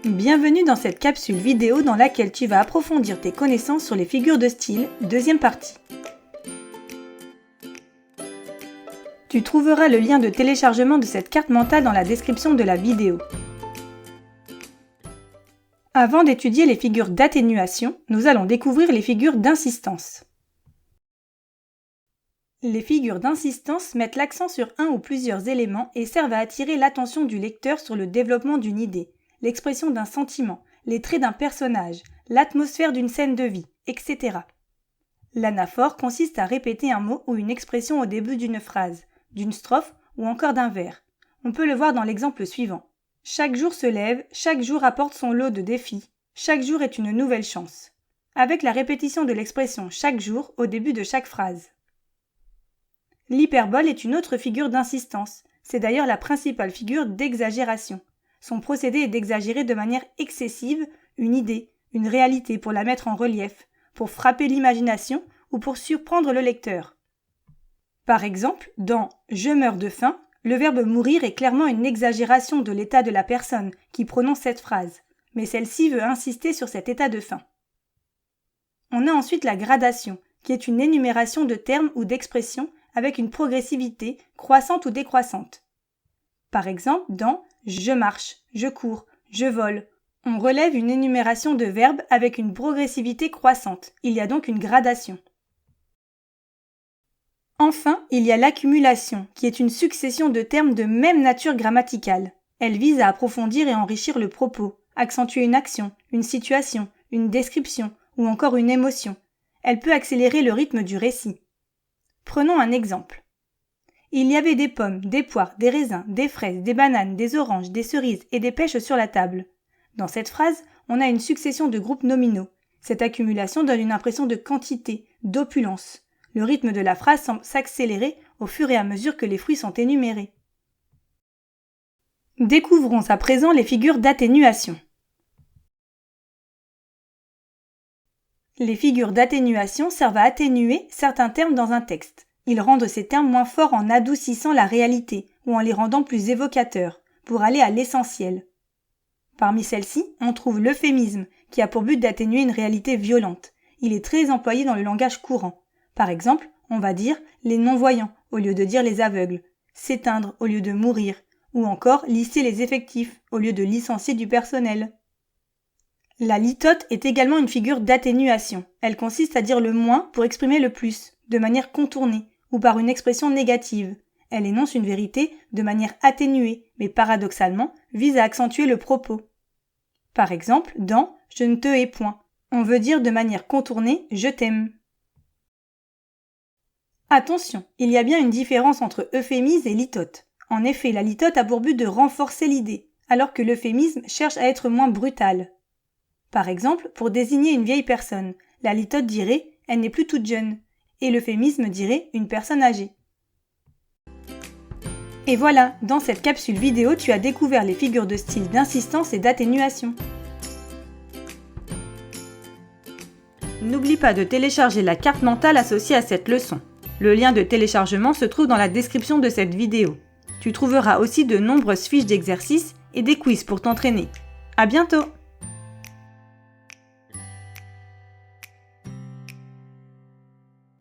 Bienvenue dans cette capsule vidéo dans laquelle tu vas approfondir tes connaissances sur les figures de style, deuxième partie. Tu trouveras le lien de téléchargement de cette carte mentale dans la description de la vidéo. Avant d'étudier les figures d'atténuation, nous allons découvrir les figures d'insistance. Les figures d'insistance mettent l'accent sur un ou plusieurs éléments et servent à attirer l'attention du lecteur sur le développement d'une idée, l'expression d'un sentiment, les traits d'un personnage, l'atmosphère d'une scène de vie, etc. L'anaphore consiste à répéter un mot ou une expression au début d'une phrase, d'une strophe ou encore d'un vers. On peut le voir dans l'exemple suivant. Chaque jour se lève, chaque jour apporte son lot de défis, chaque jour est une nouvelle chance. Avec la répétition de l'expression chaque jour au début de chaque phrase. L'hyperbole est une autre figure d'insistance. C'est d'ailleurs la principale figure d'exagération. Son procédé est d'exagérer de manière excessive une idée, une réalité pour la mettre en relief, pour frapper l'imagination ou pour surprendre le lecteur. Par exemple, dans « Je meurs de faim », le verbe « mourir » est clairement une exagération de l'état de la personne qui prononce cette phrase, mais celle-ci veut insister sur cet état de faim. On a ensuite la gradation, qui est une énumération de termes ou d'expressions avec une progressivité croissante ou décroissante. Par exemple, dans « Je marche »,« Je cours »,« Je vole », on relève une énumération de verbes avec une progressivité croissante. Il y a donc une gradation. Enfin, il y a l'accumulation, qui est une succession de termes de même nature grammaticale. Elle vise à approfondir et enrichir le propos, accentuer une action, une situation, une description ou encore une émotion. Elle peut accélérer le rythme du récit. Prenons un exemple. Il y avait des pommes, des poires, des raisins, des fraises, des bananes, des oranges, des cerises et des pêches sur la table. Dans cette phrase, on a une succession de groupes nominaux. Cette accumulation donne une impression de quantité, d'opulence. Le rythme de la phrase semble s'accélérer au fur et à mesure que les fruits sont énumérés. Découvrons à présent les figures d'atténuation. Les figures d'atténuation servent à atténuer certains termes dans un texte. Ils rendent ces termes moins forts en adoucissant la réalité ou en les rendant plus évocateurs, pour aller à l'essentiel. Parmi celles-ci, on trouve l'euphémisme, qui a pour but d'atténuer une réalité violente. Il est très employé dans le langage courant. Par exemple, on va dire « les non-voyants » au lieu de dire « les aveugles »,« s'éteindre » au lieu de « mourir », ou encore « lisser les effectifs » au lieu de « licencier du personnel ». La litote est également une figure d'atténuation. Elle consiste à dire le moins pour exprimer le plus, de manière contournée, ou par une expression négative. Elle énonce une vérité de manière atténuée, mais paradoxalement vise à accentuer le propos. Par exemple, dans « je ne te hais point », on veut dire de manière contournée « je t'aime ». Attention, il y a bien une différence entre euphémisme et litote. En effet, la litote a pour but de renforcer l'idée, alors que l'euphémisme cherche à être moins brutal. Par exemple, pour désigner une vieille personne, la litote dirait « elle n'est plus toute jeune » et l'euphémisme dirait « une personne âgée ». Et voilà, dans cette capsule vidéo, tu as découvert les figures de style d'insistance et d'atténuation. N'oublie pas de télécharger la carte mentale associée à cette leçon. Le lien de téléchargement se trouve dans la description de cette vidéo. Tu trouveras aussi de nombreuses fiches d'exercices et des quiz pour t'entraîner. À bientôt!